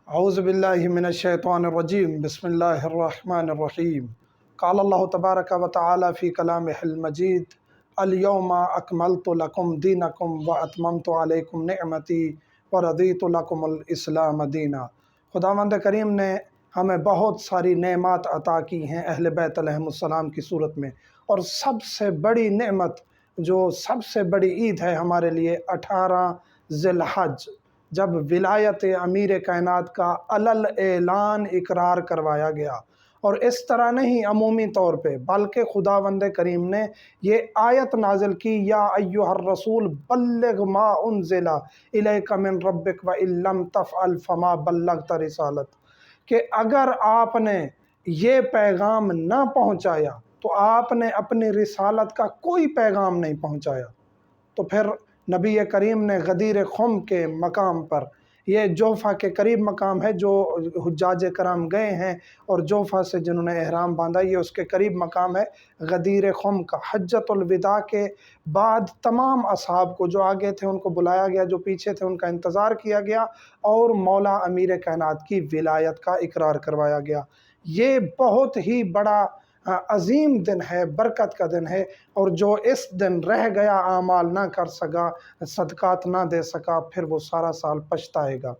اعوذ باللہ من الشیطان الرجیم بسم اللہ الرحمن الرحیم قال اللہ تبارک و تعالی فی کلامہ المجید الیوم اکملت لکم دینکم و اتممت علیکم نعمتی و رضیت لکم الاسلام دینا۔ خداوند کریم نے ہمیں بہت ساری نعمات عطا کی ہیں اہل بیت علیہ السلام کی صورت میں، اور سب سے بڑی نعمت جو سب سے بڑی عید ہے ہمارے لیے 18 ذی الحج، جب ولایت امیر کائنات کا علل اعلان اقرار کروایا گیا۔ اور اس طرح نہیں عمومی طور پہ، بلکہ خداوند کریم نے یہ آیت نازل کی، یا ایہا الرسول بلغ ما انزل الیک من ربک وان لم تفعل فما بلغت رسالت، کہ اگر آپ نے یہ پیغام نہ پہنچایا تو آپ نے اپنی رسالت کا کوئی پیغام نہیں پہنچایا۔ تو پھر نبی کریم نے غدیر خم کے مقام پر، یہ جوفہ کے قریب مقام ہے، جو حجاج کرام گئے ہیں اور جوفہ سے جنہوں نے احرام باندھا، یہ اس کے قریب مقام ہے غدیر خم کا۔ حجۃ الوداع کے بعد تمام اصحاب کو، جو آگے تھے ان کو بلایا گیا، جو پیچھے تھے ان کا انتظار کیا گیا، اور مولا امیر کائنات کی ولایت کا اقرار کروایا گیا۔ یہ بہت ہی بڑا عظیم دن ہے، برکت کا دن ہے، اور جو اس دن رہ گیا، اعمال نہ کر سکا، صدقات نہ دے سکا، پھر وہ سارا سال پچھتائے گا۔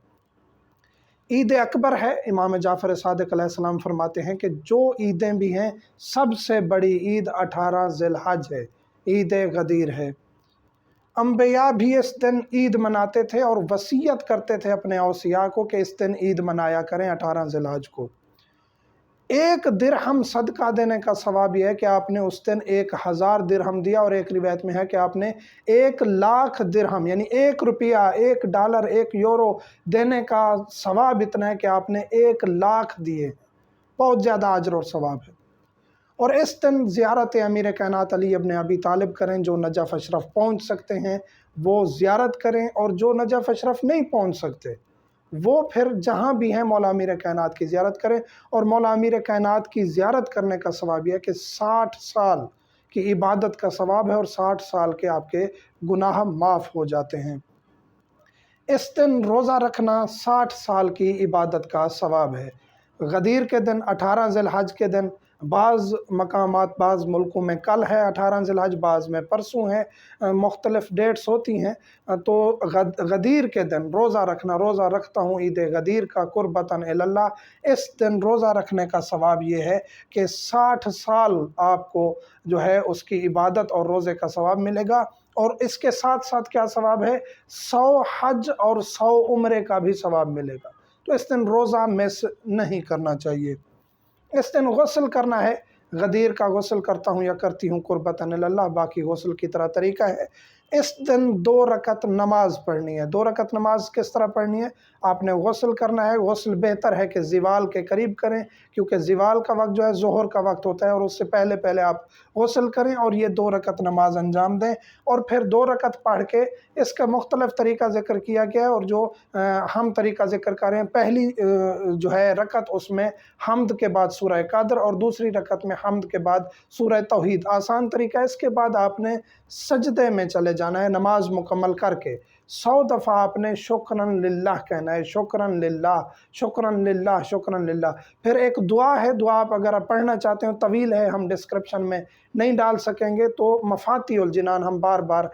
عید اکبر ہے۔ امام جعفر صادق علیہ السلام فرماتے ہیں کہ جو عیدیں بھی ہیں، سب سے بڑی عید 18 ذی الحج ہے، عید غدیر ہے۔ انبیاء بھی اس دن عید مناتے تھے اور وصیت کرتے تھے اپنے اوصیاء کو کہ اس دن عید منایا کریں 18 ذی الحج کو۔ 1 درہم صدقہ دینے کا ثواب یہ ہے کہ آپ نے اس دن 1000 درہم دیا، اور ایک روایت میں ہے کہ آپ نے 1,00,000 درہم یعنی 1 روپیہ، 1 ڈالر، 1 یورو دینے کا ثواب اتنا ہے کہ آپ نے 1,00,000 دیے۔ بہت زیادہ اجر اور ثواب ہے۔ اور اس دن زیارت امیر کائنات علی ابن ابی طالب کریں، جو نجف اشرف پہنچ سکتے ہیں وہ زیارت کریں، اور جو نجف اشرف نہیں پہنچ سکتے وہ پھر جہاں بھی ہیں مولا امیر کائنات کی زیارت کریں۔ اور مولا امیر کائنات کی زیارت کرنے کا ثواب یہ ہے کہ 60 سال کی عبادت کا ثواب ہے، اور 60 سال کے آپ کے گناہ معاف ہو جاتے ہیں۔ اس دن روزہ رکھنا 60 سال کی عبادت کا ثواب ہے۔ غدیر کے دن 18 ذی الحج کے دن، بعض مقامات بعض ملکوں میں کل ہے 18 ذی الحج، بعض میں پرسوں ہے، مختلف ڈیٹس ہوتی ہیں۔ تو غدیر کے دن روزہ رکھنا، روزہ رکھتا ہوں عید غدیر کا قربتاً اللہ، اس دن روزہ رکھنے کا ثواب یہ ہے کہ 60 سال آپ کو جو ہے اس کی عبادت اور روزے کا ثواب ملے گا۔ اور اس کے ساتھ ساتھ کیا ثواب ہے؟ 100 حج اور 100 عمرے کا بھی ثواب ملے گا۔ تو اس دن روزہ مس نہیں کرنا چاہیے۔ اس دن غسل کرنا ہے۔ غدیر کا غسل کرتا ہوں یا کرتی ہوں قربتاً اللہ، باقی غسل کی طرح طریقہ ہے۔ اس دن 2 رکعت نماز پڑھنی ہے۔ 2 رکعت نماز کس طرح پڑھنی ہے؟ آپ نے غسل کرنا ہے۔ غسل بہتر ہے کہ زوال کے قریب کریں، کیونکہ زوال کا وقت جو ہے ظہر کا وقت ہوتا ہے، اور اس سے پہلے پہلے آپ غسل کریں اور یہ 2 رکعت نماز انجام دیں۔ اور پھر 2 رکعت پڑھ کے، اس کا مختلف طریقہ ذکر کیا گیا ہے، اور جو ہم طریقہ ذکر کر رہے ہیں، پہلی جو ہے رکعت اس میں حمد کے بعد سورہ قدر، اور دوسری رکعت میں حمد کے بعد سورہ توحید، آسان طریقہ ہے۔ اس کے بعد آپ نے سجدے میں چلے جانا ہے نماز مکمل کر کے۔ 100 دفعہ آپ نے شکراً للہ کہنا ہے، شکراً للہ، شکراً للہ، شکراً للہ۔ پھر ایک دعا ہے، دعا آپ اگر آپ پڑھنا چاہتے ہیں، طویل ہے، ہم ڈسکرپشن میں نہیں ڈال سکیں گے، تو مفاتیح الجنان ہم بار بار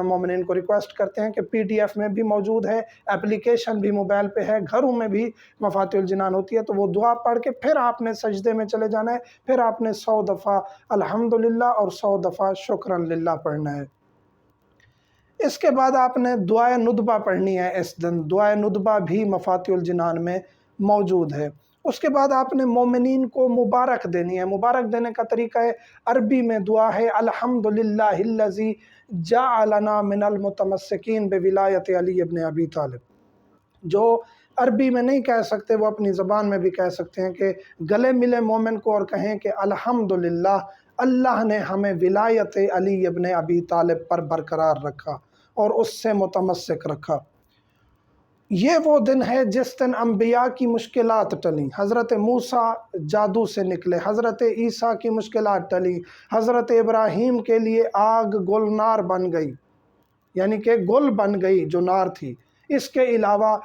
مومنین کو ریکویسٹ کرتے ہیں کہ PDF میں بھی موجود ہے، اپلیکیشن بھی موبائل پہ ہے، گھروں میں بھی مفاتیح الجنان ہوتی ہے، تو وہ دعا پڑھ کے پھر آپ نے سجدے میں چلے جانا ہے۔ پھر آپ نے 100 دفعہ الحمدللہ اور 100 دفعہ شکراً للہ پڑھنا ہے۔ اس کے بعد آپ نے دعائے ندبہ پڑھنی ہے۔ اس دن دعائے ندبہ بھی مفاتیح الجنان میں موجود ہے۔ اس کے بعد آپ نے مومنین کو مبارک دینی ہے۔ مبارک دینے کا طریقہ ہے، عربی میں دعا ہے الحمدللہ الذی جعلنا من المتمسکین بولایت علی ابن ابی طالب۔ جو عربی میں نہیں کہہ سکتے وہ اپنی زبان میں بھی کہہ سکتے ہیں، کہ گلے ملے مومن کو اور کہیں کہ الحمدللہ، اللہ نے ہمیں ولایت علی ابن ابی طالب پر برقرار رکھا اور اس سے متمسک رکھا۔ یہ وہ دن ہے جس دن انبیاء کی مشکلات ٹلیں۔ حضرت موسیٰ جادو سے نکلے، حضرت عیسیٰ کی مشکلات ٹلیں، حضرت ابراہیم کے لیے آگ گلنار بن گئی، یعنی کہ گل بن گئی جو نار تھی۔ اس کے علاوہ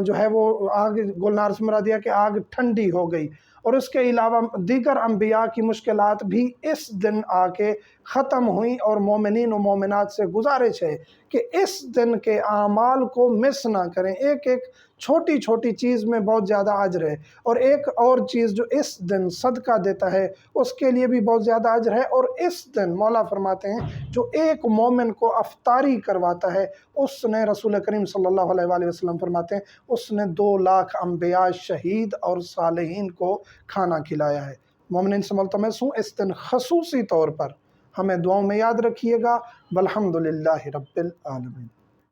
جو ہے وہ آگ گلنار سے مراد دیا کہ آگ ٹھنڈی ہو گئی، اور اس کے علاوہ دیگر انبیاء کی مشکلات بھی اس دن آ کے ختم ہوئیں، اور مومنین و مومنات سے گزارش ہے کہ اس دن کے اعمال کو مس نہ کریں۔ ایک ایک چھوٹی چھوٹی چیز میں بہت زیادہ اجر ہے، اور ایک اور چیز جو اس دن صدقہ دیتا ہے اس کے لیے بھی بہت زیادہ اجر ہے۔ اور اس دن مولا فرماتے ہیں جو ایک مومن کو افطاری کرواتا ہے، اس نے، رسول کریم صلی اللہ علیہ وآلہ وسلم فرماتے ہیں، اس نے 2 لاکھ انبیاء، شہید اور صالحین کو کھانا کھلایا ہے۔ مومنین سے ملتمس ہوں اس دن خصوصی طور پر ہمیں دعاؤں میں یاد رکھیے گا۔ والحمدللہ رب العالمین۔